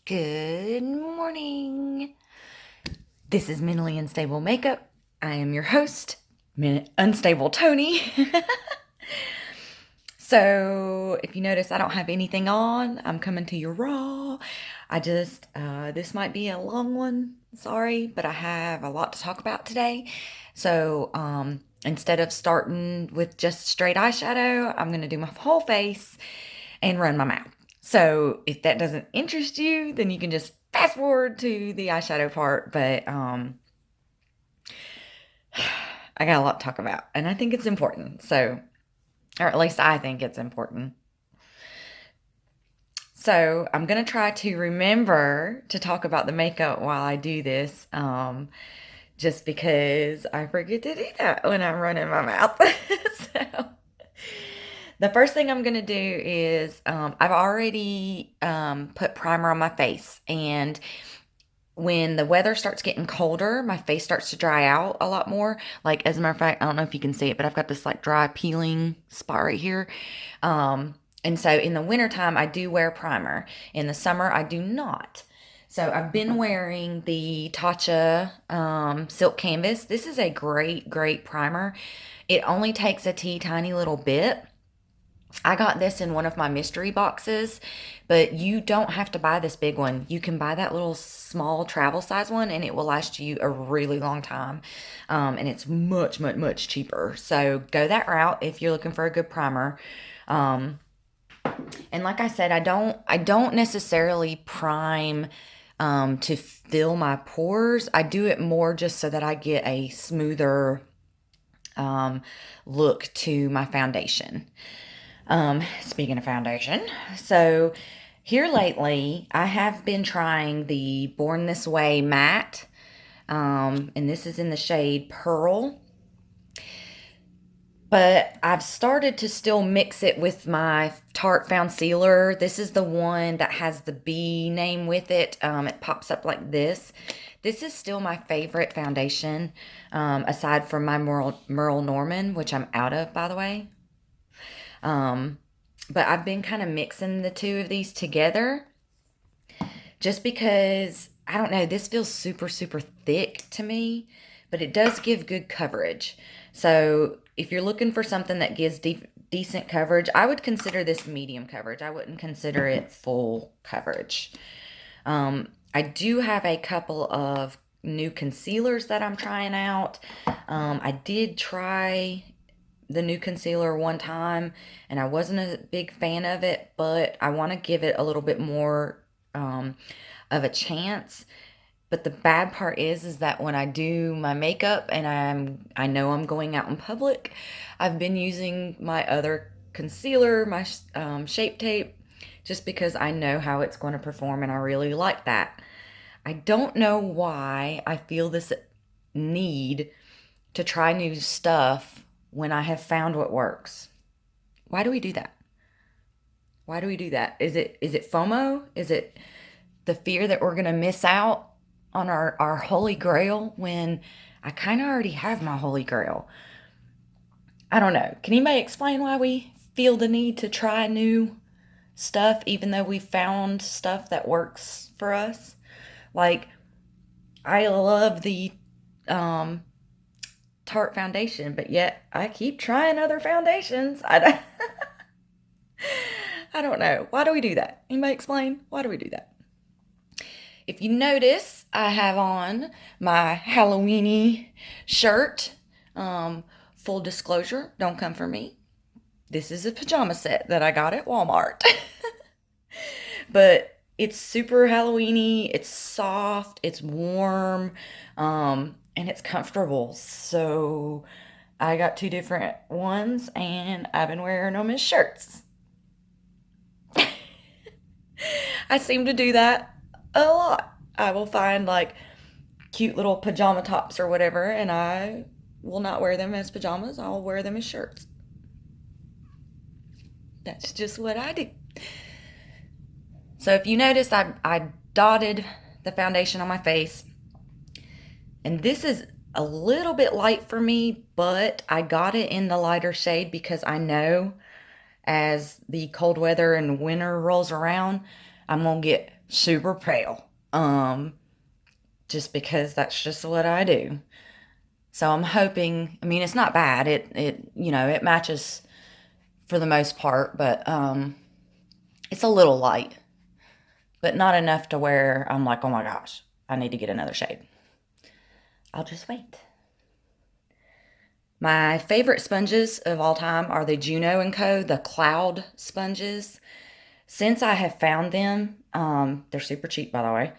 Good morning. This is Mentally Unstable Makeup. I am your host, Unstable Tony. So, if you notice, I don't have anything on. I'm coming to you raw. This might be a long one. Sorry, but I have a lot to talk about today. So, instead of starting with just straight eyeshadow, I'm going to do my whole face and run my mouth. So if that doesn't interest you, then you can just fast forward to the eyeshadow part. But I got a lot to talk about, and I think it's important. So, or at least I think it's important. So I'm gonna try to remember to talk about the makeup while I do this, just because I forget to do that when I'm running my mouth. So. The first thing I'm going to do is I've already put primer on my face. And when the weather starts getting colder, my face starts to dry out a lot more. Like, as a matter of fact, I don't know if you can see it, but I've got this like dry peeling spot right here. And so in the wintertime, I do wear primer. In the summer, I do not. So I've been wearing the Tatcha Silk Canvas. This is a great, great primer. It only takes a tiny little bit. I got this in one of my mystery boxes, but you don't have to buy this big one. You can buy that little small travel size one and it will last you a really long time. And it's much, much, much cheaper. So go that route if you're looking for a good primer. And like I said, I don't necessarily prime to fill my pores. I do it more just so that I get a smoother look to my foundation. Speaking of foundation, so here lately, I have been trying the Born This Way matte, and this is in the shade Pearl. But I've started to still mix it with my Tarte Foundsealer. This is the one that has the B name with it. It pops up like this. This is still my favorite foundation, aside from my Merle Norman, which I'm out of, by the way. But I've been kind of mixing the two of these together just because, I don't know, this feels super, super thick to me, but it does give good coverage. So if you're looking for something that gives decent coverage, I would consider this medium coverage. I wouldn't consider it full coverage. I do have a couple of new concealers that I'm trying out. I did try the new concealer one time and I wasn't a big fan of it, but I want to give it a little bit more of a chance. But the bad part is that when I do my makeup and I know I'm going out in public, I've been using my other concealer, my Shape Tape, just because I know how it's going to perform and I really like that. I don't know why I feel this need to try new stuff when I have found what works. Why do we do that? Why do we do that? Is it FOMO? Is it the fear that we're going to miss out on our holy grail when I kind of already have my holy grail? I don't know. Can anybody explain why we feel the need to try new stuff even though we found stuff that works for us? Like, I love the Tarte foundation, but yet I keep trying other foundations. I don't know. Why do we do that? Anybody explain? Why do we do that? If you notice, I have on my Halloweenie shirt. Full disclosure, don't come for me. This is a pajama set that I got at Walmart. But it's super Halloweeny. It's soft. It's warm. And it's comfortable. So I got two different ones and I've been wearing them as shirts. I seem to do that a lot. I will find like cute little pajama tops or whatever, and I will not wear them as pajamas. I'll wear them as shirts. That's just what I do. So if you notice, I dotted the foundation on my face. And this is a little bit light for me, but I got it in the lighter shade because I know as the cold weather and winter rolls around, I'm going to get super pale. Just because that's just what I do. So I'm hoping, I mean, it's not bad. It matches for the most part, but it's a little light, but not enough to where I'm like, oh my gosh, I need to get another shade. I'll just wait. My favorite sponges of all time are the Juno & Co., the Cloud sponges. Since I have found them, they're super cheap, by the way,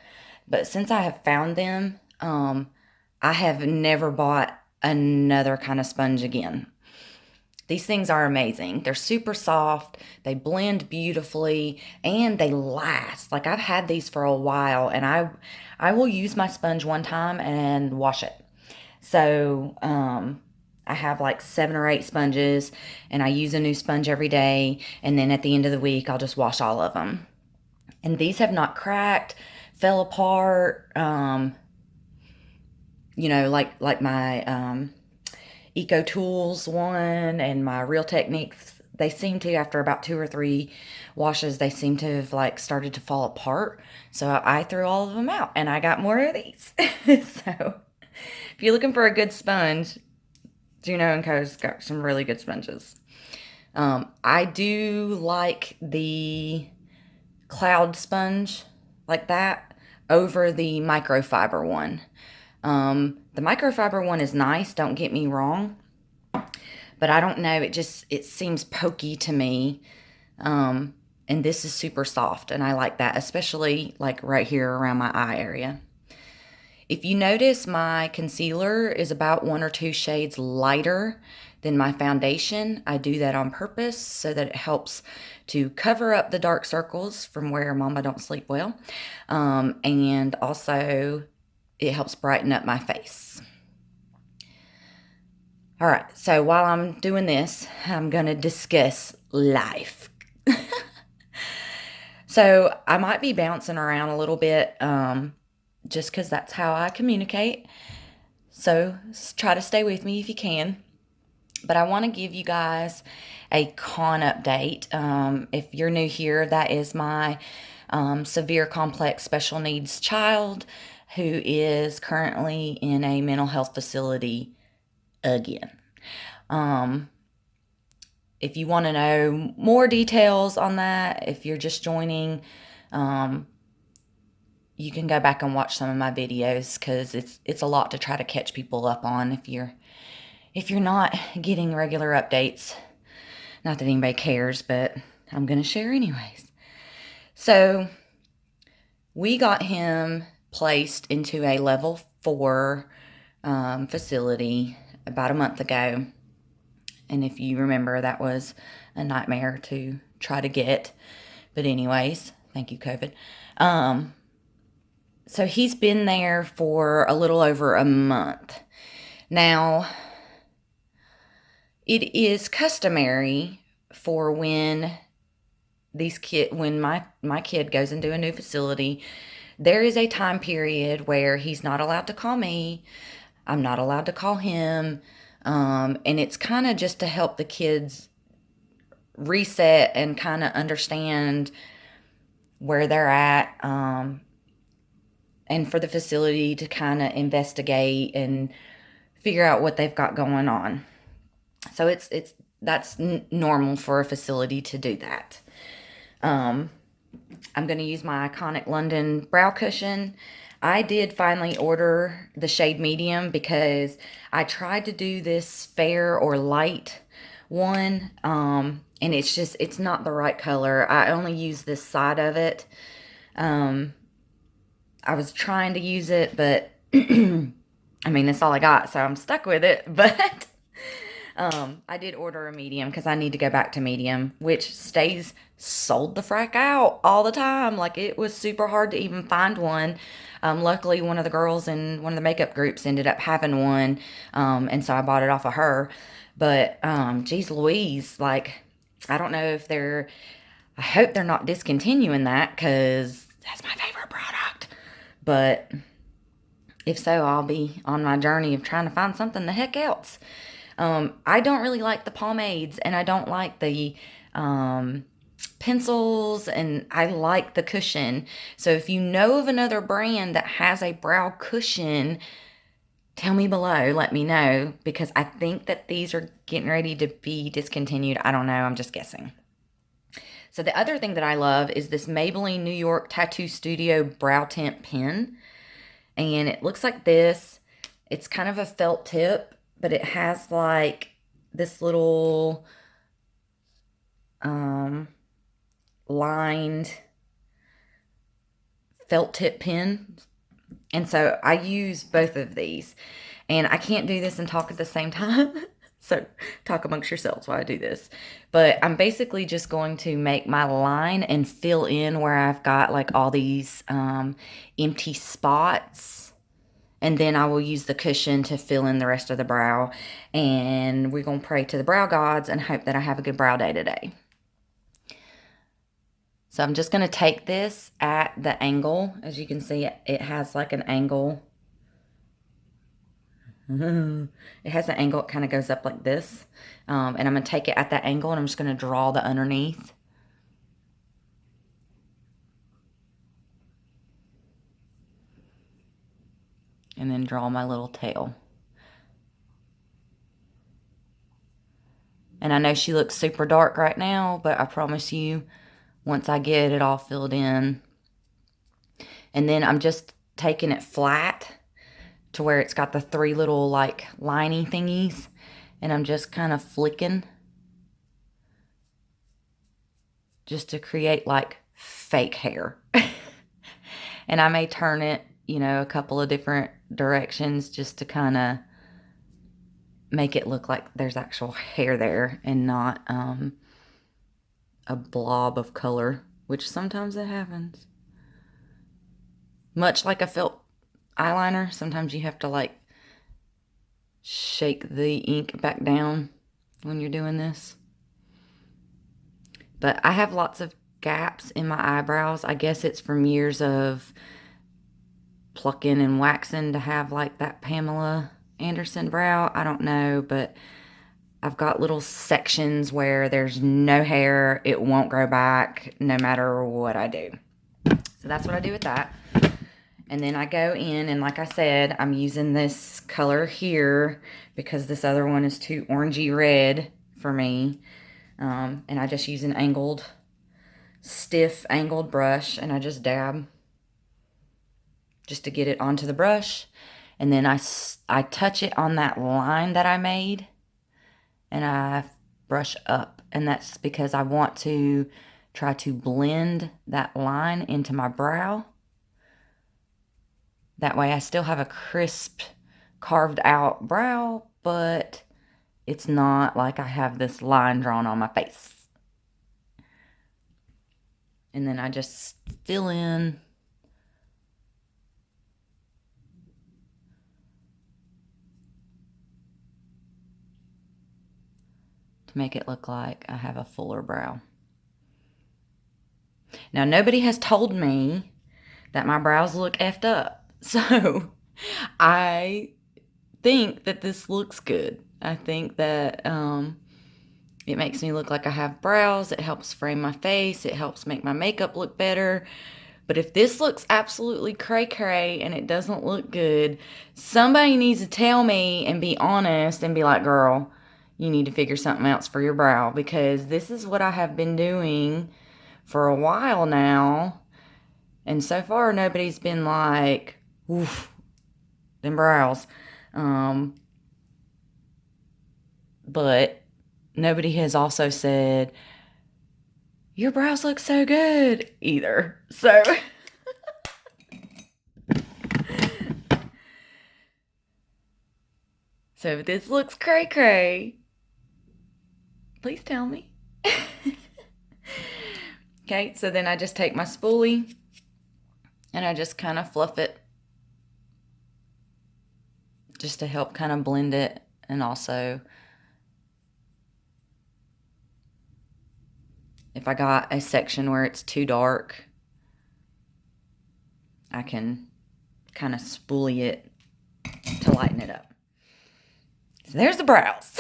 but since I have found them, I have never bought another kind of sponge again. These things are amazing. They're super soft, they blend beautifully, and they last. Like, I've had these for a while, and I will use my sponge one time and wash it. So, I have like 7 or 8 sponges, and I use a new sponge every day, and then at the end of the week, I'll just wash all of them. And these have not cracked, fell apart, like my Eco Tools one and my Real Techniques. They seem to, after about 2 or 3 washes, they seem to have like started to fall apart. So I threw all of them out, and I got more of these. So if you're looking for a good sponge, Juno & Co.'s got some really good sponges. I do like the Cloud sponge like that over the microfiber one. The microfiber one is nice, don't get me wrong, but I don't know, it seems pokey to me. And this is super soft, and I like that, especially like right here around my eye area. If you notice, my concealer is about 1 or 2 shades lighter than my foundation. I do that on purpose so that it helps to cover up the dark circles from where Mama don't sleep well. And also, it helps brighten up my face. All right, so while I'm doing this, I'm going to discuss life. So I might be bouncing around a little bit, just because that's how I communicate. So try to stay with me if you can. But I want to give you guys a con update. If you're new here, that is my severe complex special needs child who is currently in a mental health facility again. If you want to know more details on that, if you're just joining, you can go back and watch some of my videos, because it's a lot to try to catch people up on if you're not getting regular updates. Not that anybody cares, but I'm going to share anyways. So we got him placed into a level 4 facility about a month ago. And if you remember, that was a nightmare to try to get. But anyways, thank you, COVID. So he's been there for a little over a month. Now, it is customary for when my kid goes into a new facility, there is a time period where he's not allowed to call me. I'm not allowed to call him. And it's kind of just to help the kids reset and kind of understand where they're at, and for the facility to kind of investigate and figure out what they've got going on. So that's normal for a facility to do that. I'm going to use my Iconic London brow cushion. I did finally order the shade medium because I tried to do this fair or light one, and it's not the right color. I only use this side of it. I was trying to use it, but I mean, that's all I got, so I'm stuck with it. But I did order a medium because I need to go back to medium, which stays sold the frack out all the time. Like, it was super hard to even find one. Luckily, one of the girls in one of the makeup groups ended up having one, and so I bought it off of her. But geez Louise, like, I don't know if I hope they're not discontinuing that, because that's my favorite product. But if so, I'll be on my journey of trying to find something the heck else. I don't really like the pomades, and I don't like the pencils, and I like the cushion. So if you know of another brand that has a brow cushion, tell me below, let me know, because I think that these are getting ready to be discontinued. I don't know, I'm just guessing. So the other thing that I love is this Maybelline New York Tattoo Studio Brow Tint Pen. And it looks like this. It's kind of a felt tip, but it has like this little lined felt tip pen. And so I use both of these. And I can't do this and talk at the same time. So talk amongst yourselves while I do this. But I'm basically just going to make my line and fill in where I've got like all these empty spots. And then I will use the cushion to fill in the rest of the brow. And we're going to pray to the brow gods and hope that I have a good brow day today. So I'm just going to take this at the angle. As you can see, it has like an angle. It has an angle. It kind of goes up like this. And I'm going to take it at that angle, and I'm just going to draw the underneath. And then draw my little tail. And I know she looks super dark right now, but I promise you, once I get it all filled in. And then I'm just taking it flat to where it's got the three little like liney thingies. And I'm just kind of flicking just to create like fake hair. And I may turn it, you know, a couple of different directions just to kind of make it look like there's actual hair there and not a blob of color, which sometimes it happens. Much like a felt eyeliner, sometimes you have to like shake the ink back down when you're doing this. But I have lots of gaps in my eyebrows. I guess it's from years of plucking and waxing to have like that Pamela Anderson brow. I don't know, but I've got little sections where there's no hair. It won't grow back no matter what I do. So that's what I do with that. And then I go in, and like I said, I'm using this color here because this other one is too orangey red for me. And I just use an stiff angled brush, and I just dab just to get it onto the brush. And then I touch it on that line that I made, and I brush up. And that's because I want to try to blend that line into my brow. That way I still have a crisp, carved out brow, but it's not like I have this line drawn on my face. And then I just fill in to make it look like I have a fuller brow. Now, nobody has told me that my brows look effed up. So I think that this looks good. I think that it makes me look like I have brows. It helps frame my face. It helps make my makeup look better. But if this looks absolutely cray-cray and it doesn't look good, somebody needs to tell me and be honest and be like, girl, you need to figure something else for your brow, because this is what I have been doing for a while now. And so far, nobody's been like, oof, them brows. But nobody has also said, your brows look so good either. So if this looks cray-cray, please tell me. Okay, so then I just take my spoolie and I just kind of fluff it just to help kind of blend it. And also, if I got a section where it's too dark, I can kind of spoolie it to lighten it up. So there's the brows.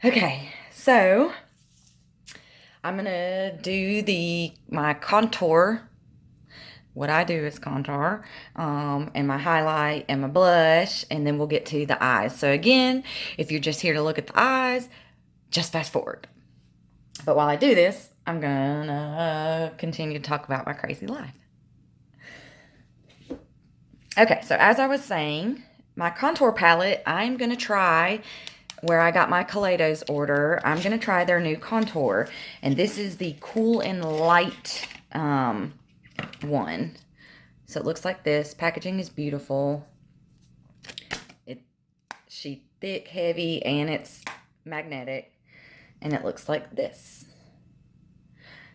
Okay, so I'm going to do my contour. What I do is contour, and my highlight and my blush, and then we'll get to the eyes. So again, if you're just here to look at the eyes, just fast forward. But while I do this, I'm gonna continue to talk about my crazy life. Okay, so as I was saying, my contour palette, I'm gonna try where I got my Kaleidos order. I'm gonna try their new contour, and this is the Cool and Light one. So it looks like this. Packaging is beautiful. She's thick, heavy, and it's magnetic, and it looks like this.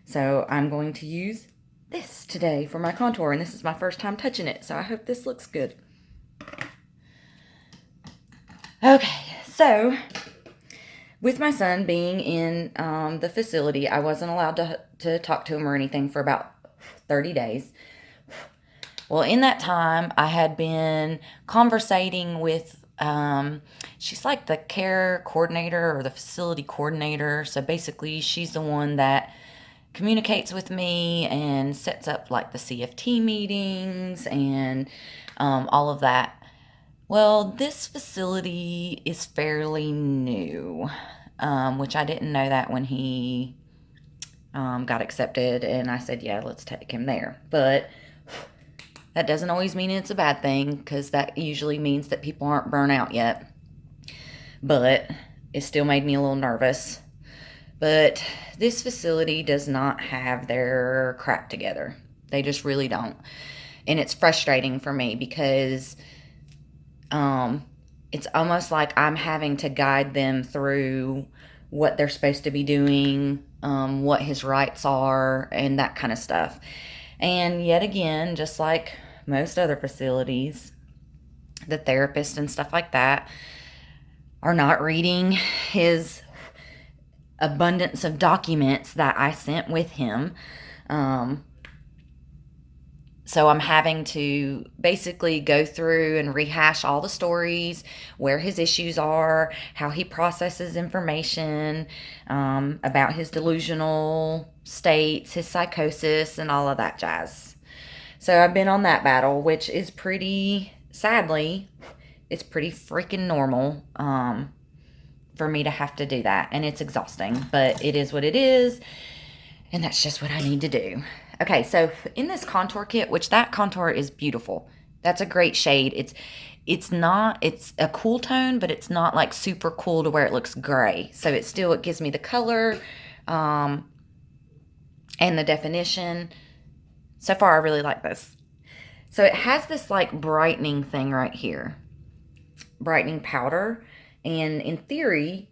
So I'm going to use this today for my contour, and this is my first time touching it, so I hope this looks good. Okay, so with my son being in the facility, I wasn't allowed to talk to him or anything for about 30 days. Well, in that time, I had been conversating with, she's like the care coordinator or the facility coordinator. So basically, she's the one that communicates with me and sets up like the CFT meetings and all of that. Well, this facility is fairly new, which I didn't know that when he got accepted, and I said, yeah, let's take him there. But that doesn't always mean it's a bad thing, because that usually means that people aren't burnt out yet. But it still made me a little nervous. But this facility does not have their crap together. They just really don't. And it's frustrating for me because it's almost like I'm having to guide them through what they're supposed to be doing, what his rights are, and that kind of stuff. And yet again, just like most other facilities, the therapists and stuff like that are not reading his abundance of documents that I sent with him. So I'm having to basically go through and rehash all the stories, where his issues are, how he processes information, about his delusional states, his psychosis, and all of that jazz. So I've been on that battle, which is sadly, it's pretty freaking normal for me to have to do that. And it's exhausting, but it is what it is. And that's just what I need to do. Okay, so in this contour kit, which that contour is beautiful. That's a great shade. It's a cool tone, but it's not like super cool to where it looks gray. So it gives me the color and the definition. So far, I really like this. So it has this like brightening thing right here. Brightening powder. And in theory,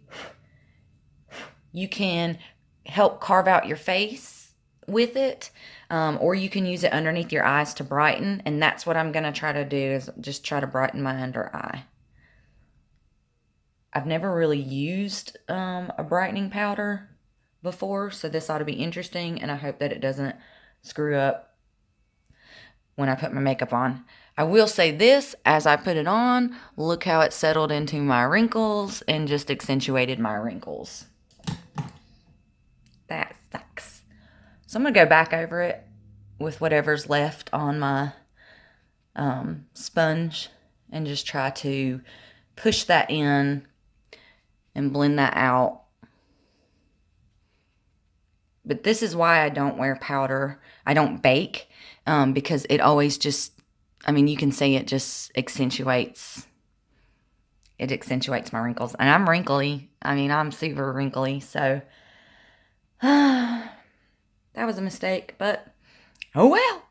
you can help carve out your face with it, or you can use it underneath your eyes to brighten, and that's what I'm going to try to do, is just try to brighten my under eye. I've never really used a brightening powder before, so this ought to be interesting, and I hope that it doesn't screw up when I put my makeup on. I will say this, as I put it on, look how it settled into my wrinkles and just accentuated my wrinkles. That sucks. So I'm going to go back over it with whatever's left on my sponge and just try to push that in and blend that out. But this is why I don't wear powder. I don't bake because it always just, you can see it just accentuates. It accentuates my wrinkles. And I'm wrinkly. I'm super wrinkly. So that was a mistake, but oh well.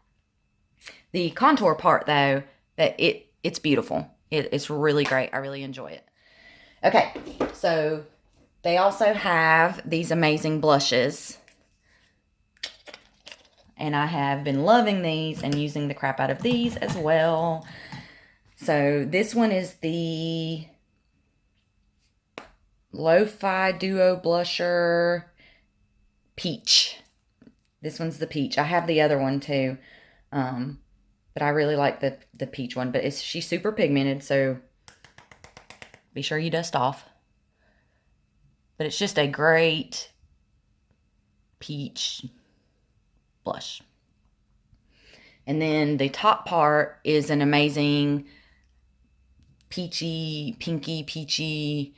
The contour part, though, it's beautiful. It's really great. I really enjoy it. Okay, so they also have these amazing blushes. And I have been loving these and using the crap out of these as well. So this one is the Lo-Fi Duo Blusher Peach. This one's the peach. I have the other one too. But I really like the peach one. But she's super pigmented, so be sure you dust off. But it's just a great peach blush. And then the top part is an amazing peachy, pinky, peachy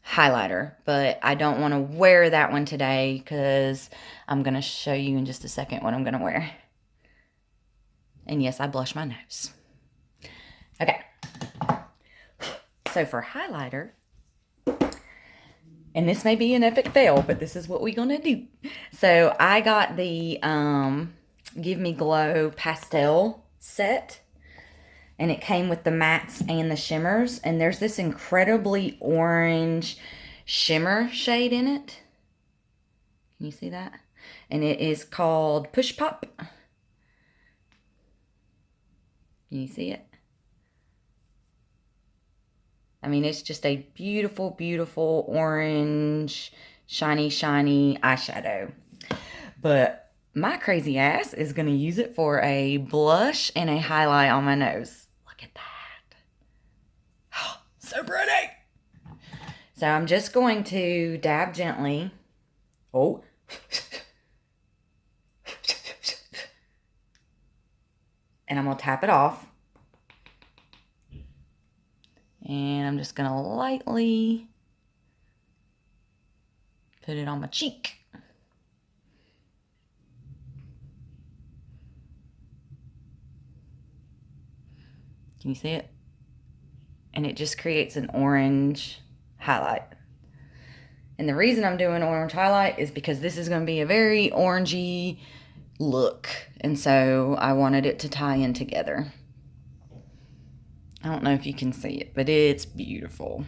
highlighter. But I don't want to wear that one today because I'm going to show you in just a second what I'm going to wear. And yes, I blush my nose. Okay. So for highlighter, and this may be an epic fail, but this is what we're going to do. So I got the Give Me Glow pastel set, and it came with the mattes and the shimmers, and there's this incredibly orange shimmer shade in it. Can you see that? And it is called Push Pop. Can you see it? I mean, it's just a beautiful, beautiful orange, shiny, shiny eyeshadow. But my crazy ass is going to use it for a blush and a highlight on my nose. Look at that. Oh, so pretty. So I'm just going to dab gently. Oh. And I'm going to tap it off. And I'm just going to lightly put it on my cheek. Can you see it? And it just creates an orange highlight. And the reason I'm doing orange highlight is because this is going to be a very orangey look. And so I wanted it to tie in together. I don't know if you can see it, but it's beautiful.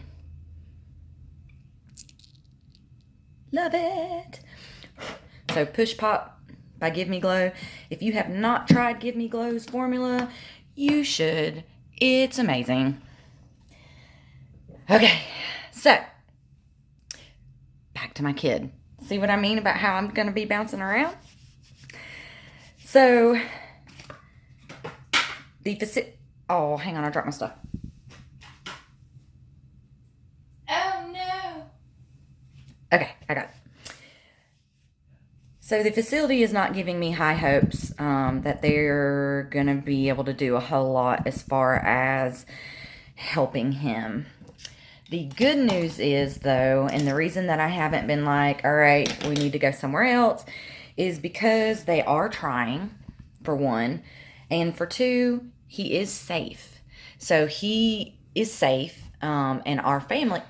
Love it. So Push Pop by Give Me Glow. If you have not tried Give Me Glow's formula, you should. It's amazing. Okay, so back to my kid. See what I mean about how I'm going to be bouncing around? So, oh, hang on, I dropped my stuff. Oh, no. Okay, I got it. So the facility is not giving me high hopes that they're going to be able to do a whole lot as far as helping him. The good news is, though, and the reason that I haven't been like, all right, we need to go somewhere else, is because they are trying, for one, and for two, he is safe. So he is safe, and our family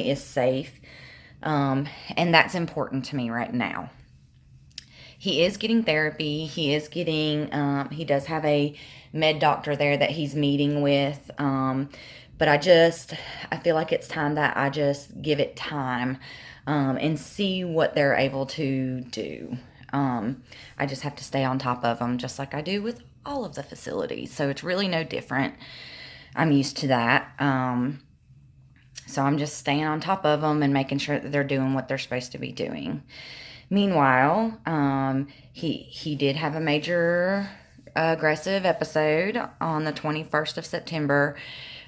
is safe. And that's important to me right now. He is getting therapy. He is getting, he does have a med doctor there that he's meeting with. But I feel like it's time that I just give it time, and see what they're able to do. I just have to stay on top of them just like I do with all of the facilities. So it's really no different. I'm used to that. So I'm just staying on top of them and making sure that they're doing what they're supposed to be doing. Meanwhile, he did have a major aggressive episode on the 21st of September.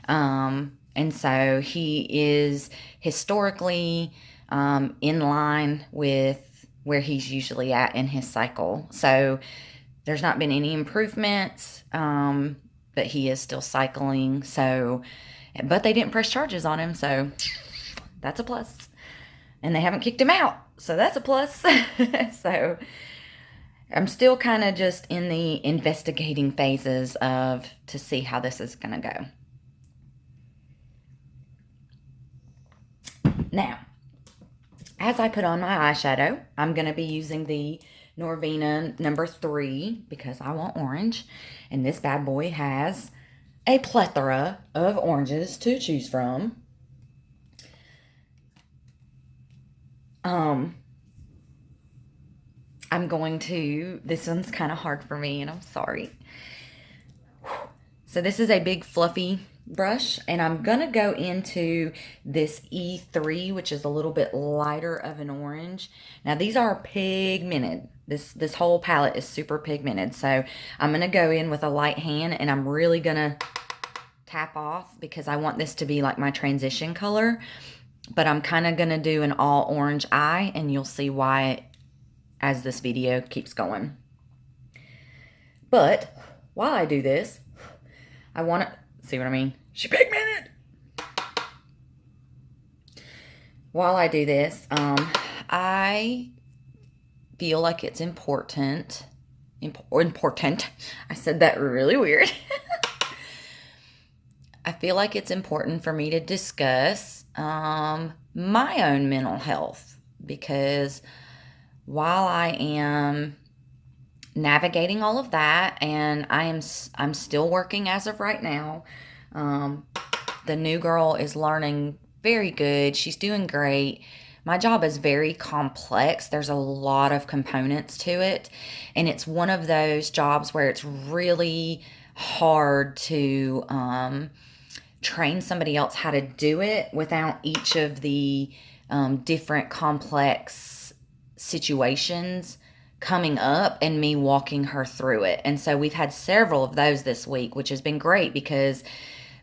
And so he is historically in line with where he's usually at in his cycle. So there's not been any improvements, but he is still cycling. But they didn't press charges on him, so that's a plus. And they haven't kicked him out, so that's a plus. So I'm still kind of just in the investigating phases to see how this is going to go. Now, as I put on my eyeshadow, I'm going to be using the Norvina number 3 because I want orange. And this bad boy has a plethora of oranges to choose from. This one's kind of hard for me, and I'm sorry. So this is a big fluffy brush, and I'm going to go into this E3, which is a little bit lighter of an orange. Now, these are pigmented. This whole palette is super pigmented, so I'm going to go in with a light hand, and I'm really going to tap off because I want this to be like my transition color. but I'm kind of going to do an all orange eye, and you'll see why as this video keeps going. But while I do this, I want to see what I mean. She pigmented. While I do this, I feel like it's important. I said that really weird. I feel like it's important for me to discuss my own mental health, because while I am navigating all of that, and I'm still working as of right now. The new girl is learning very good. She's doing great. My job is very complex. There's a lot of components to it, and it's one of those jobs where it's really hard to train somebody else how to do it without each of the different complex situations coming up and me walking her through it. And so we've had several of those this week, which has been great because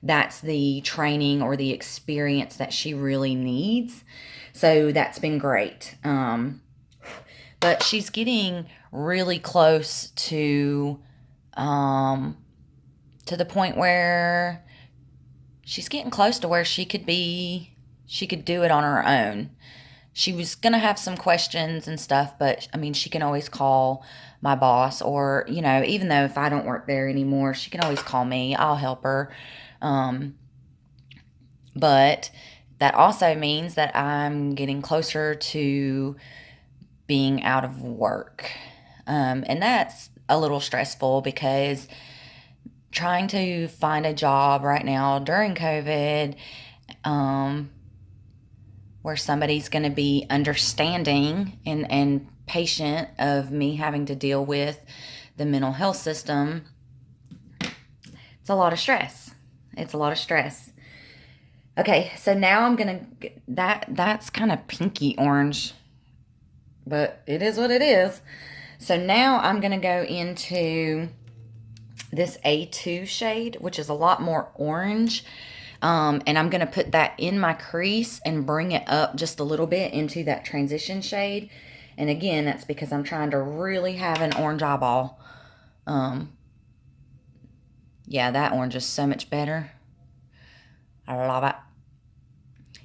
that's the training or the experience that she really needs. So that's been great. But she's getting really close to the point where she's getting close to where she could do it on her own. She was going to have some questions and stuff, but I mean, she can always call my boss, or, even though if I don't work there anymore, she can always call me. I'll help her. But that also means that I'm getting closer to being out of work. And that's a little stressful because trying to find a job right now during COVID, where somebody's going to be understanding and patient of me having to deal with the mental health system, it's a lot of stress. Okay, so now I'm going to, that's kind of pinky orange, but it is what it is. So now I'm going to go into this A2 shade, which is a lot more orange. And I'm going to put that in my crease and bring it up just a little bit into that transition shade. And again, that's because I'm trying to really have an orange eyeball. Yeah, that orange is so much better. I love it.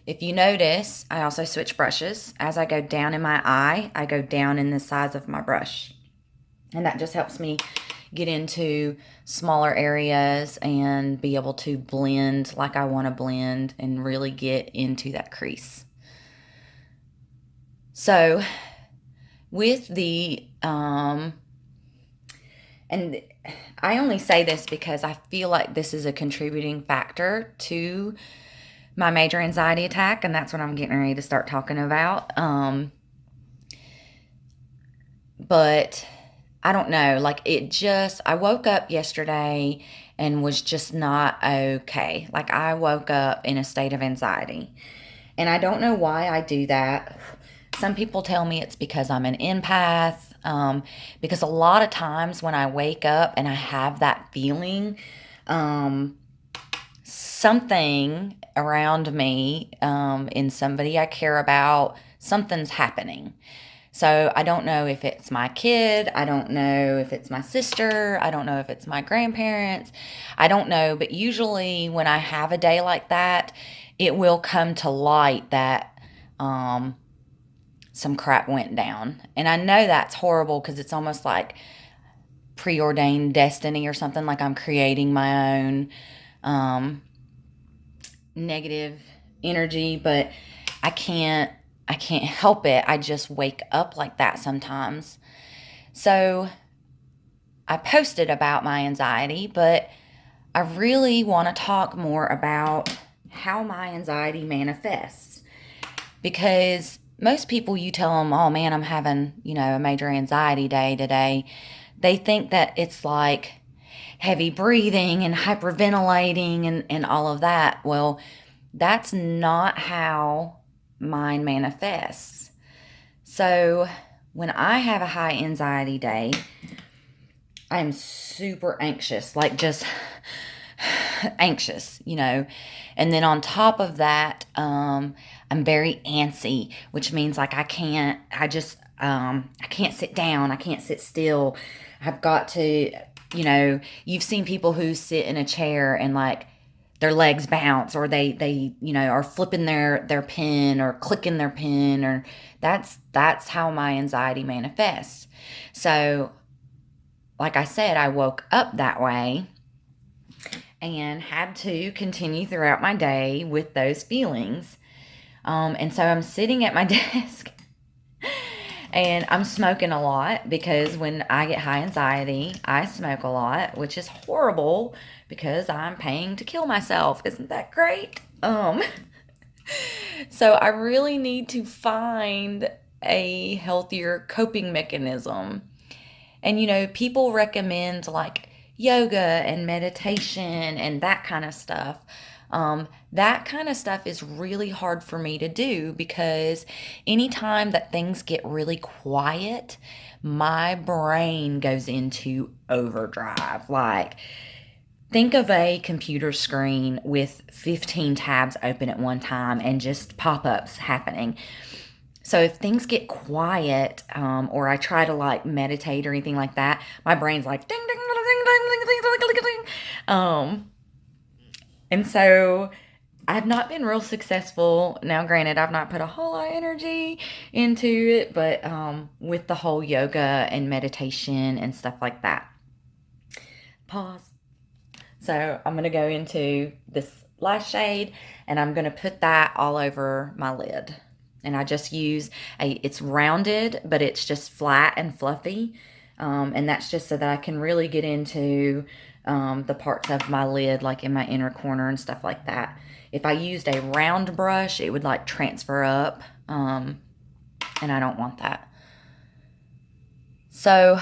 If you notice, I also switch brushes. As I go down in my eye, I go down in the size of my brush. And that just helps me get into smaller areas and be able to blend like I want to blend and really get into that crease. So with the, and I only say this because I feel like this is a contributing factor to my major anxiety attack, and that's what I'm getting ready to start talking about. But I don't know, like I woke up yesterday and was just not okay. Like I woke up in a state of anxiety, and I don't know why I do that. Some people tell me it's because I'm an empath, because a lot of times when I wake up and I have that feeling, something around me, in somebody I care about, something's happening. So I don't know if it's my kid. I don't know if it's my sister. I don't know if it's my grandparents. I don't know. But usually when I have a day like that, it will come to light that some crap went down. And I know that's horrible because it's almost like preordained destiny or something, like I'm creating my own negative energy, but I can't help it. I just wake up like that sometimes. So I posted about my anxiety, but I really want to talk more about how my anxiety manifests, because most people, you tell them, oh man, I'm having, a major anxiety day today. They think that it's like heavy breathing and hyperventilating and all of that. Well, that's not how mine manifests. So when I have a high anxiety day, I am super anxious, like just anxious, And then on top of that, I'm very antsy, which means like I can't sit down. I can't sit still. I've got to, you've seen people who sit in a chair and like their legs bounce, or they are flipping their pen or clicking their pen, or that's how my anxiety manifests. So like I said, I woke up that way and had to continue throughout my day with those feelings. And so I'm sitting at my desk and I'm smoking a lot, because when I get high anxiety, I smoke a lot, which is horrible because I'm paying to kill myself. Isn't that great? So I really need to find a healthier coping mechanism. And people recommend like yoga and meditation and that kind of stuff. That kind of stuff is really hard for me to do, because anytime that things get really quiet, my brain goes into overdrive. Like, think of a computer screen with 15 tabs open at one time and just pop ups happening. So if things get quiet, or I try to like meditate or anything like that, my brain's like ding ding ding ding ding ding ding ding ding. And so I've not been real successful. Now, granted, I've not put a whole lot of energy into it, but with the whole yoga and meditation and stuff like that. Pause. So I'm gonna go into this last shade, and I'm gonna put that all over my lid. And I just use it's rounded, but it's just flat and fluffy. And that's just so that I can really get into the parts of my lid, like in my inner corner and stuff like that. If I used a round brush, it would like transfer up, and I don't want that. So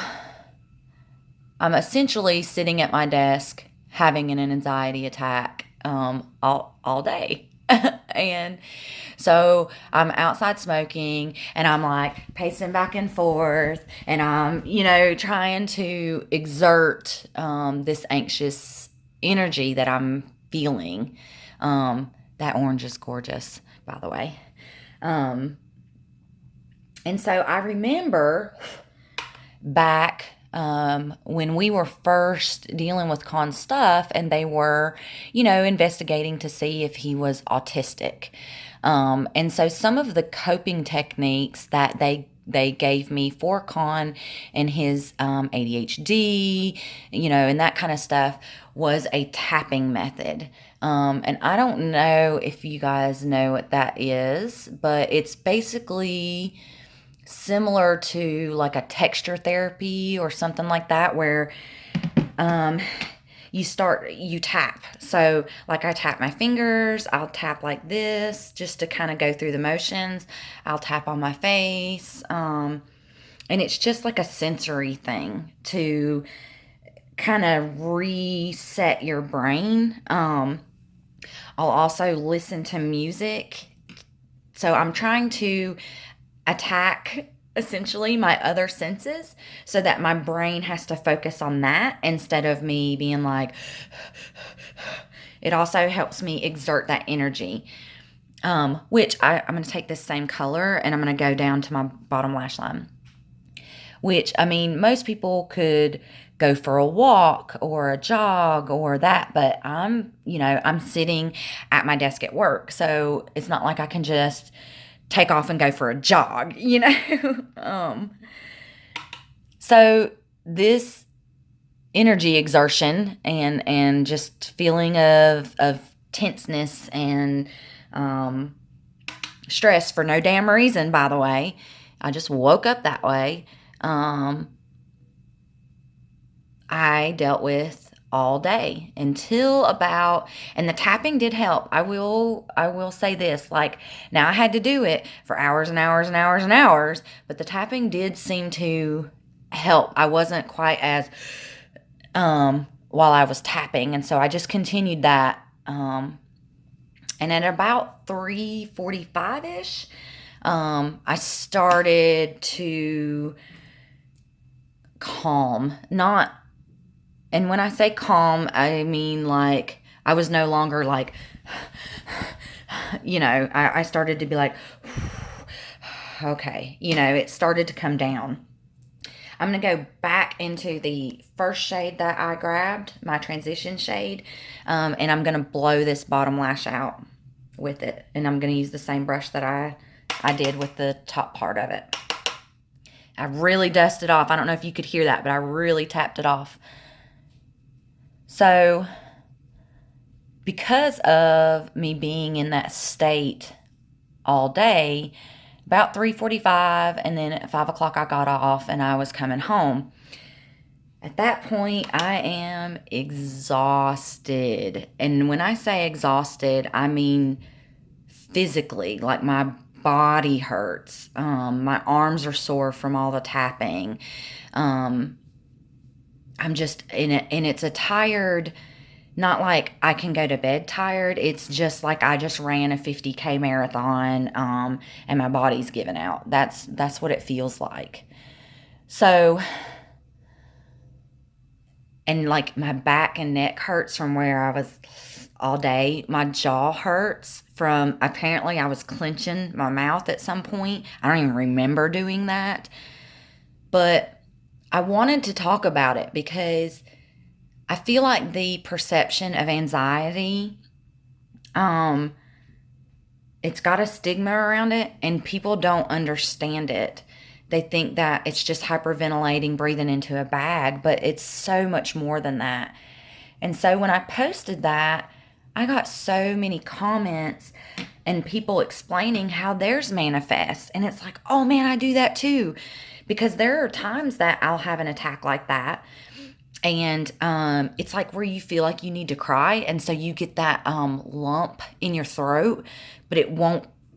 I'm essentially sitting at my desk having an anxiety attack all day. And so I'm outside smoking, and I'm like pacing back and forth, and I'm, trying to exert this anxious energy that I'm feeling. That orange is gorgeous, by the way. And so I remember back when we were first dealing with Khan's stuff, and they were, investigating to see if he was autistic. And so some of the coping techniques that they gave me for Khan and his ADHD, and that kind of stuff, was a tapping method. And I don't know if you guys know what that is, but it's basically similar to like a texture therapy or something like that, where you tap. So like I tap my fingers, I'll tap like this just to kind of go through the motions. I'll tap on my face. And it's just like a sensory thing to kind of reset your brain. I'll also listen to music. So I'm trying to attack essentially my other senses so that my brain has to focus on that instead of me being like, it also helps me exert that energy. Which I'm going to take this same color and I'm going to go down to my bottom lash line, which, I mean, most people could go for a walk or a jog or that, but I'm sitting at my desk at work. So it's not like I can just take off and go for a jog, So this energy exertion and just feeling of tenseness and stress for no damn reason, by the way. I just woke up that way. I dealt with all day until about, and the tapping did help. I will say this, like, now I had to do it for hours and hours and hours and hours, but the tapping did seem to help. I wasn't quite as while I was tapping, and so I just continued that. And at about 3:45ish, I started to calm. And when I say calm, I mean like I was no longer like, I started to be like, okay, it started to come down. I'm going to go back into the first shade that I grabbed, my transition shade, and I'm going to blow this bottom lash out with it. And I'm going to use the same brush that I did with the top part of it. I really dusted off. I don't know if you could hear that, but I really tapped it off. So, because of me being in that state all day, about 3:45, and then at 5 o'clock I got off and I was coming home. At that point, I am exhausted. And when I say exhausted, I mean physically, like my body hurts. My arms are sore from all the tapping. I'm just in it, and it's a tired, not like I can go to bed tired. It's just like I just ran a 50K marathon, and my body's giving out. That's what it feels like. So, and like my back and neck hurts from where I was all day. My jaw hurts from, apparently I was clenching my mouth at some point. I don't even remember doing that. But I wanted to talk about it because I feel like the perception of anxiety, it's got a stigma around it, and people don't understand it. They think that it's just hyperventilating, breathing into a bag, but it's so much more than that. And so when I posted that, I got so many comments and people explaining how theirs manifests. And it's like, oh man, I do that too. Because there are times that I'll have an attack like that. And it's like where you feel like you need to cry. And so you get that lump in your throat, but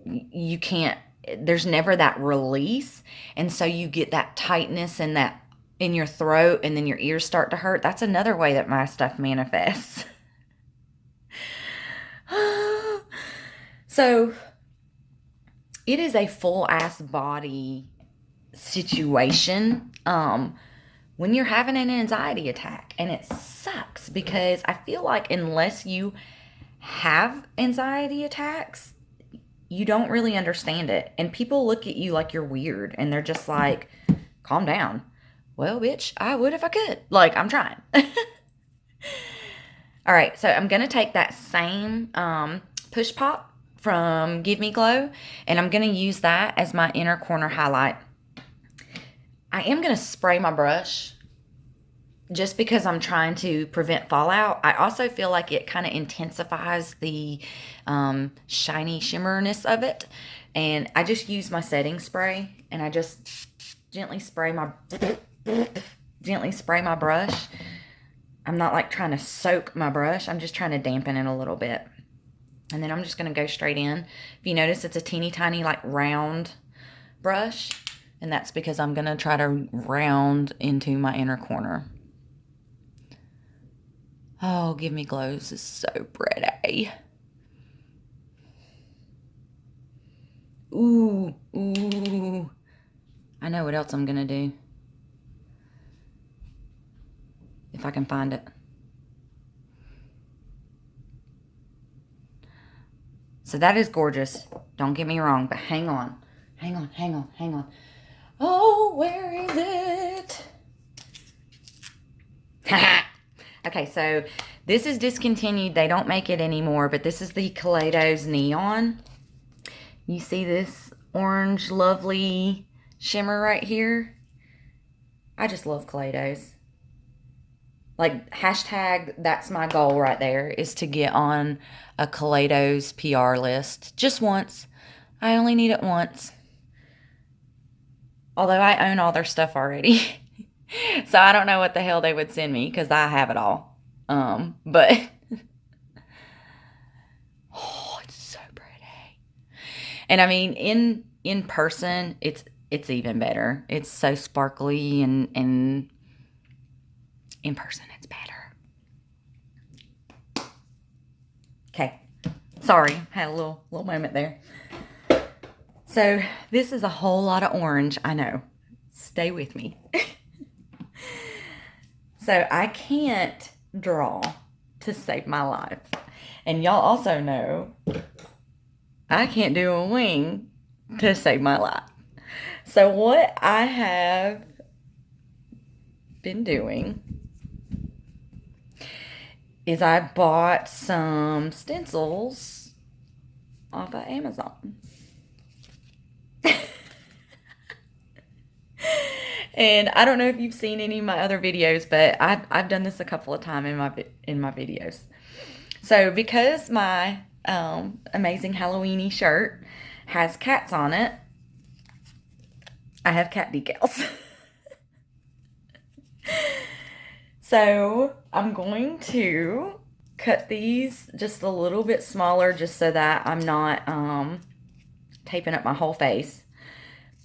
you can't, there's never that release. And so you get that tightness and that in your throat, and then your ears start to hurt. That's another way that my stuff manifests. So it is a full ass body situation. When you're having an anxiety attack, and it sucks because I feel like unless you have anxiety attacks, you don't really understand it. And people look at you like you're weird, and they're just like, calm down. Well, bitch, I would if I could. Like, I'm trying. All right, so I'm going to take that same Push Pop from Give Me Glow, and I'm going to use that as my inner corner highlight. I am going to spray my brush just because I'm trying to prevent fallout. I also feel like it kind of intensifies the shiny shimmerness of it. And I just use my setting spray, and I just gently spray my brush. I'm not like trying to soak my brush. I'm just trying to dampen it a little bit. And then I'm just going to go straight in. If you notice, it's a teeny tiny like round brush. And that's because I'm going to try to round into my inner corner. Oh, Give Me Glows is so pretty. Ooh, ooh. I know what else I'm going to do. If I can find it. So that is gorgeous. Don't get me wrong, but hang on. Hang on. Oh, where is it? Okay, so this is discontinued. They don't make it anymore, but this is the Kaleidos Neon. You see this orange lovely shimmer right here? I just love Kaleidos. Like, hashtag, that's my goal right there, is to get on a Kaleidos PR list. Just once. I only need it once. Although I own all their stuff already. So I don't know what the hell they would send me, because I have it all. But oh, it's so pretty. And I mean, in person, it's even better. It's so sparkly, and in person it's better. Okay. Sorry, had a little moment there. So this is a whole lot of orange, I know. Stay with me. So I can't draw to save my life. And y'all also know I can't do a wing to save my life. So what I have been doing is I bought some stencils off of Amazon. And I don't know if you've seen any of my other videos, but I've done this a couple of times in my videos. So because my amazing Halloweenie shirt has cats on it, I have cat decals. So I'm going to cut these just a little bit smaller just so that I'm not taping up my whole face.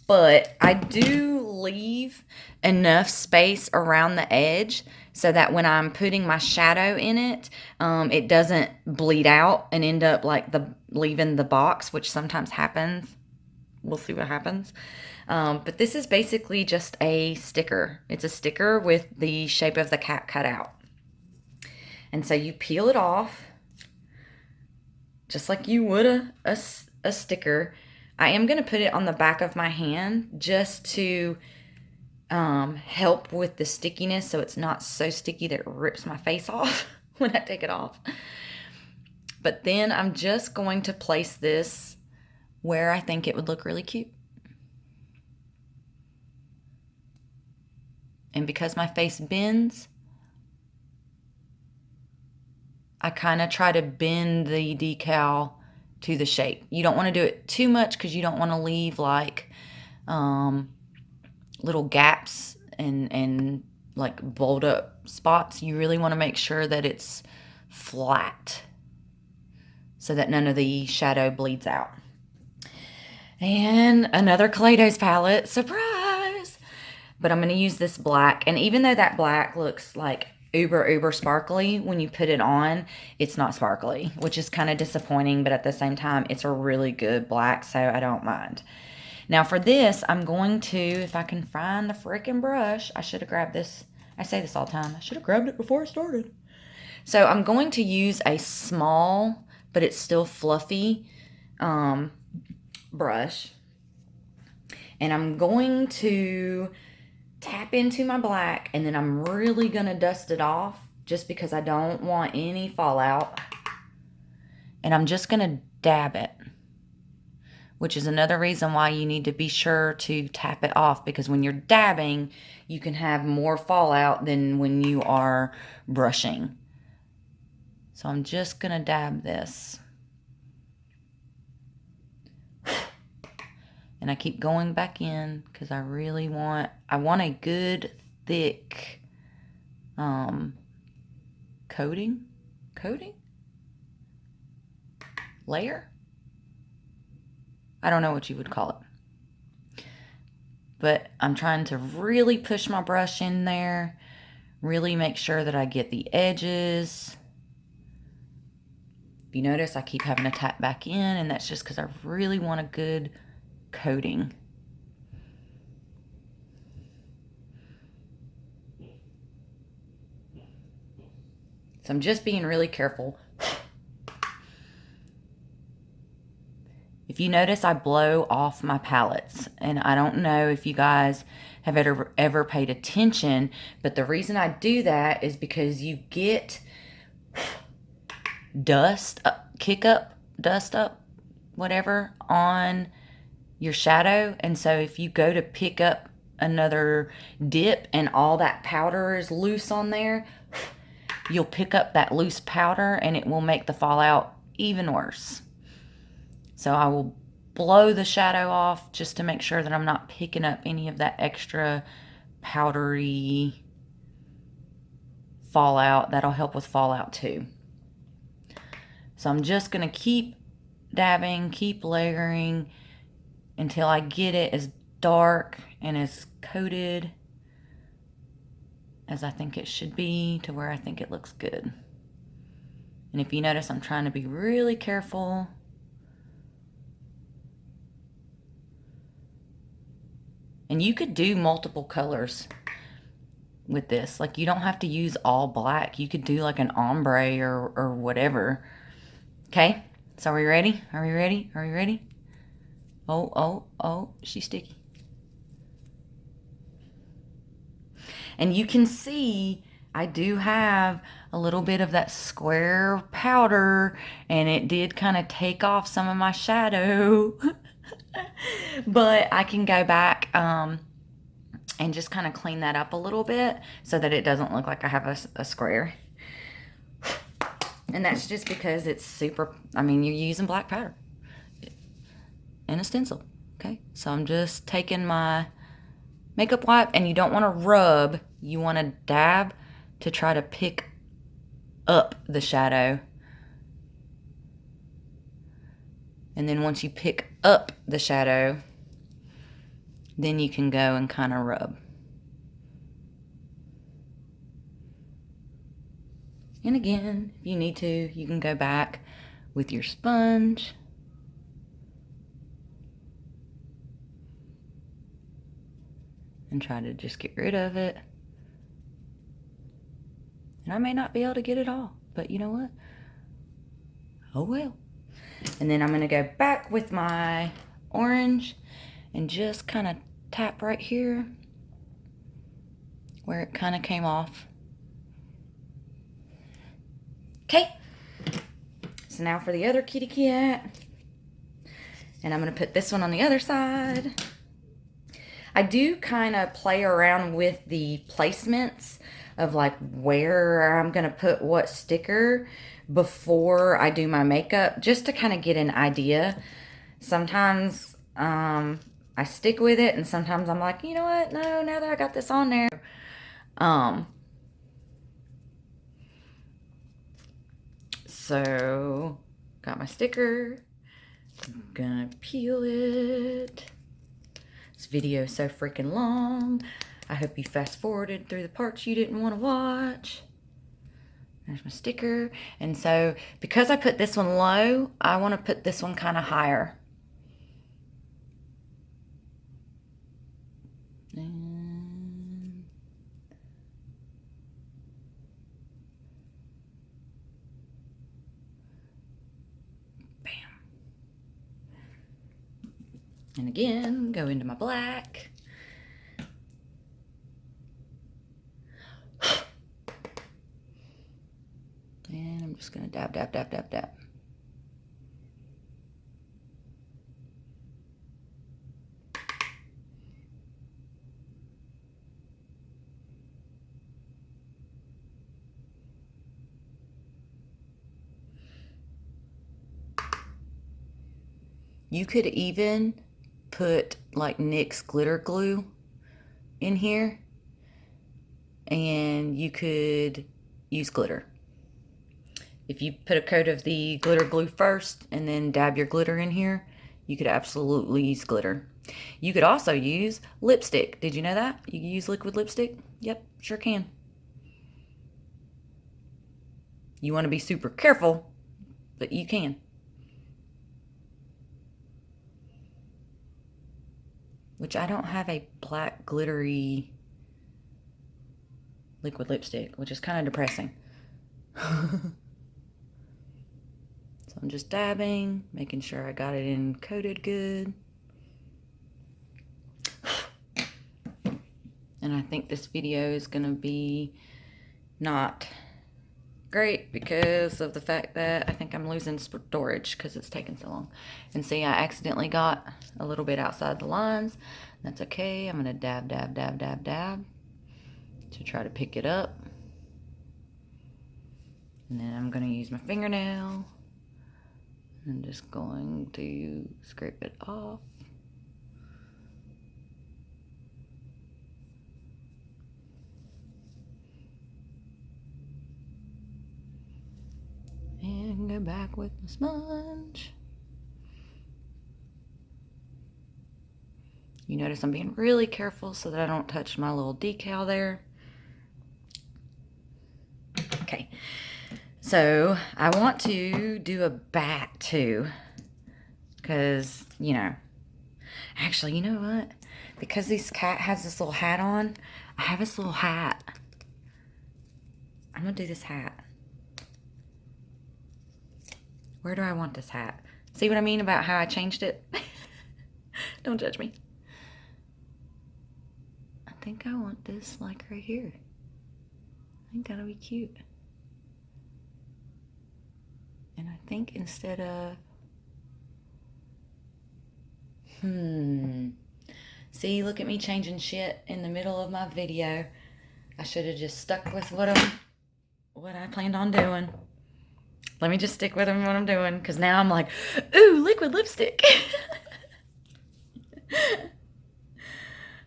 But I do leave enough space around the edge so that when I'm putting my shadow in it, it doesn't bleed out and end up like leaving the box, which sometimes happens. We'll see what happens. But this is basically just a sticker. It's a sticker with the shape of the cat cut out. And so you peel it off just like you would a sticker. I am going to put it on the back of my hand just to help with the stickiness so it's not so sticky that it rips my face off when I take it off. But then I'm just going to place this where I think it would look really cute. And because my face bends, I kind of try to bend the decal to the shape. You don't want to do it too much because you don't want to leave like little gaps and like bold up spots. You really want to make sure that it's flat so that none of the shadow bleeds out. And another Kaleidos palette, surprise! But I'm going to use this black, and even though that black looks like uber sparkly, when you put it on, it's not sparkly, which is kind of disappointing, but at the same time, it's a really good black, so I don't mind. Now for this, I'm going to, if I can find the frickin' brush, I should have grabbed this. I say this all the time. I should have grabbed it before I started. So I'm going to use a small, but it's still fluffy brush. And I'm going to tap into my black, and then I'm really going to dust it off just because I don't want any fallout. And I'm just going to dab it, which is another reason why you need to be sure to tap it off, because when you're dabbing, you can have more fallout than when you are brushing. So I'm just going to dab this. And I keep going back in because I really want a good thick coating layer. I don't know what you would call it. But I'm trying to really push my brush in there, really make sure that I get the edges. If you notice, I keep having to tap back in, and that's just because I really want a good coating. So I'm just being really careful. If you notice, I blow off my palettes, and I don't know if you guys have ever paid attention, but the reason I do that is because you get dust up, whatever, on your shadow. And so if you go to pick up another dip and all that powder is loose on there, you'll pick up that loose powder and it will make the fallout even worse. So I will blow the shadow off just to make sure that I'm not picking up any of that extra powdery fallout. That'll help with fallout too. So I'm just going to keep dabbing, keep layering until I get it as dark and as coated as I think it should be, to where I think it looks good. And if you notice, I'm trying to be really careful. And you could do multiple colors with this. Like, you don't have to use all black. You could do like an ombre or whatever. Okay, so are we ready? Are we ready? Are we ready? Oh, oh, oh, she's sticky. And you can see I do have a little bit of that square powder, and it did kind of take off some of my shadow. But I can go back and just kind of clean that up a little bit so that it doesn't look like I have a square. And that's just because it's super, I mean, you're using black powder and a stencil. Okay, so I'm just taking my makeup wipe, and you don't want to rub, you want to dab to try to pick up the shadow. And then once you pick up the shadow, then you can go and kind of rub. And again, if you need to, you can go back with your sponge and try to just get rid of it. And I may not be able to get it all, but you know what? Oh well. And then I'm going to go back with my orange and just kind of tap right here where it kind of came off. Okay. So now for the other kitty cat. And I'm going to put this one on the other side. I do kind of play around with the placements of like where I'm going to put what sticker before I do my makeup, just to kind of get an idea. Sometimes I stick with it, and sometimes I'm like, you know what? No, now that I got this on there. So got my sticker. I'm gonna peel it. This video is so freaking long. I hope you fast forwarded through the parts you didn't want to watch. There's my sticker. And so because I put this one low, I want to put this one kind of higher. And bam. And again, go into my black. And I'm just going to dab, dab, dab, dab, dab. You could even put like NYX glitter glue in here, and you could use glitter. If you put a coat of the glitter glue first and then dab your glitter in here, you could absolutely use glitter. You could also use lipstick. Did you know that? You can use liquid lipstick? Yep, sure can. You want to be super careful, but you can. Which I don't have a black glittery liquid lipstick, which is kind of depressing. So I'm just dabbing, making sure I got it in coated good. And I think this video is going to be not great because of the fact that I think I'm losing storage because it's taking so long. And see, I accidentally got a little bit outside the lines. That's okay. I'm going to dab, dab, dab, dab, dab to try to pick it up. And then I'm going to use my fingernail. I'm just going to scrape it off. And go back with the sponge. You notice I'm being really careful so that I don't touch my little decal there. Okay. So I want to do a bat too, because, you know, actually, you know what? Because this cat has this little hat on, I have this little hat. I'm going to do this hat. Where do I want this hat? See what I mean about how I changed it? Don't judge me. I think I want this like right here. I think that'll be cute. And I think instead of... See, look at me changing shit in the middle of my video. I should have just stuck with what I planned on doing. Let me just stick with what I'm doing, because now I'm like, ooh, liquid lipstick.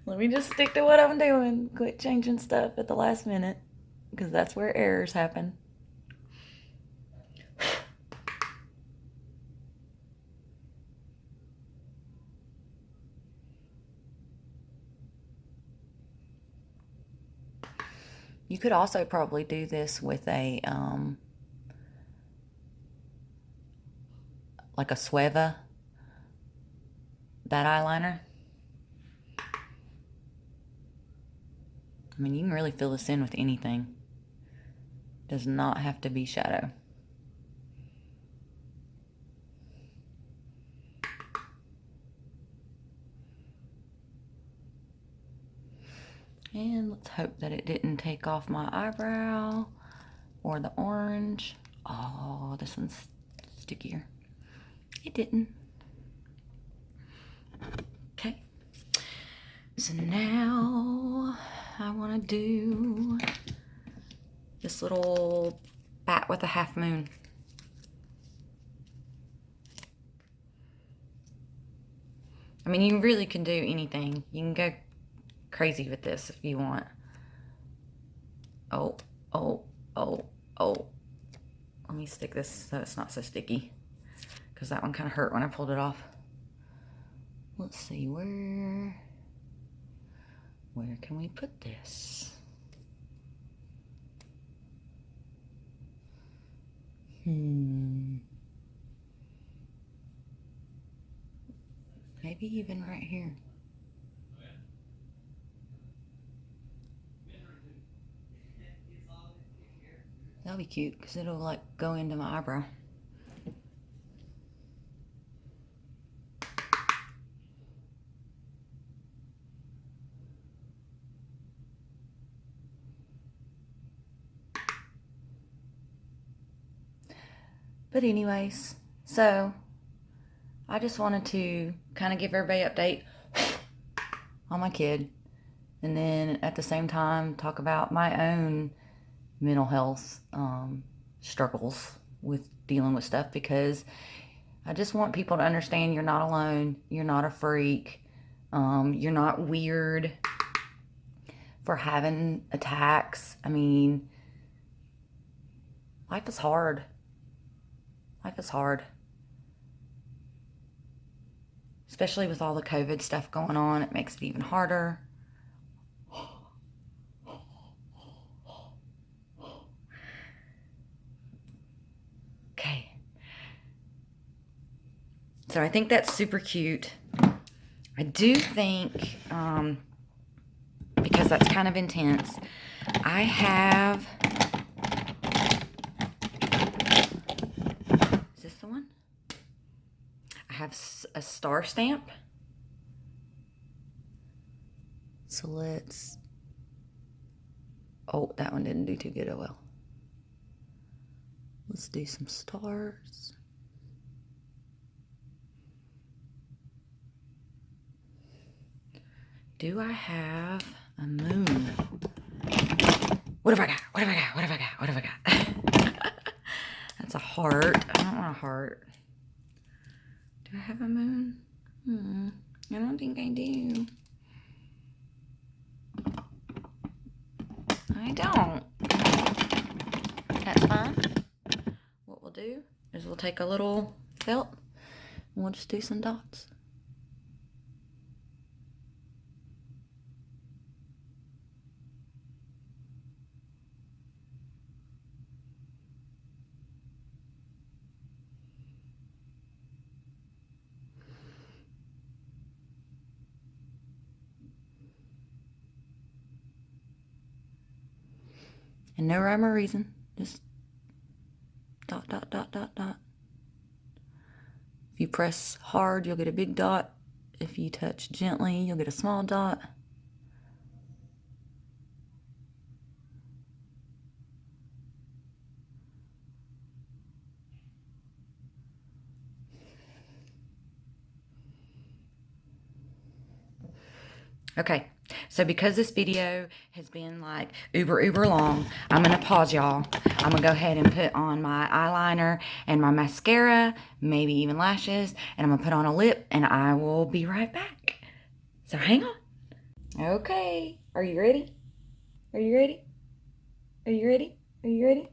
Let me just stick to what I'm doing. Quit changing stuff at the last minute, because that's where errors happen. You could also probably do this with a, like a Sueva, that eyeliner. I mean, you can really fill this in with anything. Does not have to be shadow. And let's hope that it didn't take off my eyebrow or the orange. Oh, this one's stickier. It didn't. Okay. So now I want to do this little bat with a half moon. I mean, you really can do anything. You can go crazy with this if you want. Oh. Let me stick this so it's not so sticky, because that one kind of hurt when I pulled it off. Let's see, where can we put this? Maybe even right here. That'll be cute, because it'll like go into my eyebrow. But anyways, so I just wanted to kind of give everybody an update on my kid, and then at the same time talk about my own mental health struggles with dealing with stuff, because I just want people to understand you're not alone, you're not a freak, you're not weird for having attacks. I mean, life is hard. Life is hard. Especially with all the COVID stuff going on, it makes it even harder. Okay. So I think that's super cute. I do think, because that's kind of intense, I have... Is this the one? I have a star stamp. So let's... Oh, that one didn't do too good. Oh well. Let's do some stars. Do I have a moon? What have I got? What have I got? What have I got? What have I got? That's a heart. I don't want a heart. Do I have a moon? I don't think I do. I don't. That's fine. What we'll do is we'll take a little felt and we'll just do some dots. And no rhyme or reason, just dot, dot, dot, dot, dot. If you press hard, you'll get a big dot. If you touch gently, you'll get a small dot. Okay, so because this video has been like uber long, I'm gonna pause y'all. I'm gonna go ahead and put on my eyeliner and my mascara, maybe even lashes, and I'm gonna put on a lip, and I will be right back. So hang on. Okay, are you ready? Are you ready? Are you ready? Are you ready?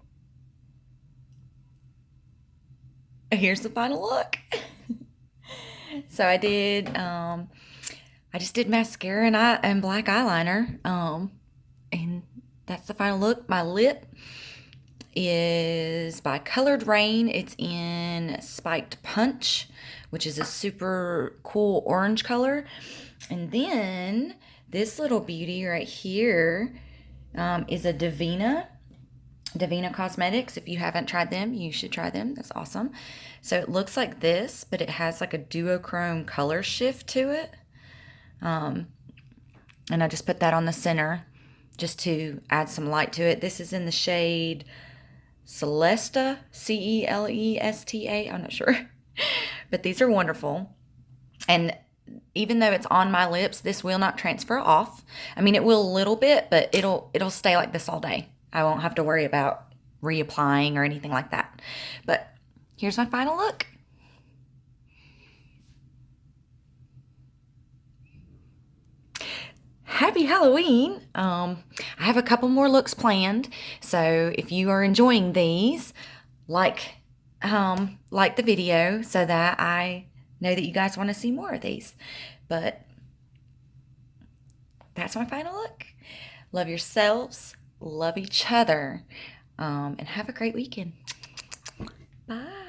Here's the final look. So I just did mascara and black eyeliner. And that's the final look. My lip is by Colored Rain. It's in Spiked Punch, which is a super cool orange color. And then this little beauty right here is a Davina Cosmetics. If you haven't tried them, you should try them. That's awesome. So it looks like this, but it has like a duochrome color shift to it. And I just put that on the center just to add some light to it. This is in the shade Celesta, Celesta. I'm not sure. But these are wonderful. And even though it's on my lips, this will not transfer off. I mean, it will a little bit, but it'll stay like this all day. I won't have to worry about reapplying or anything like that. But here's my final look. Happy Halloween. I have a couple more looks planned. So if you are enjoying these, like the video so that I know that you guys want to see more of these. But that's my final look. Love yourselves, love each other, and have a great weekend. Bye.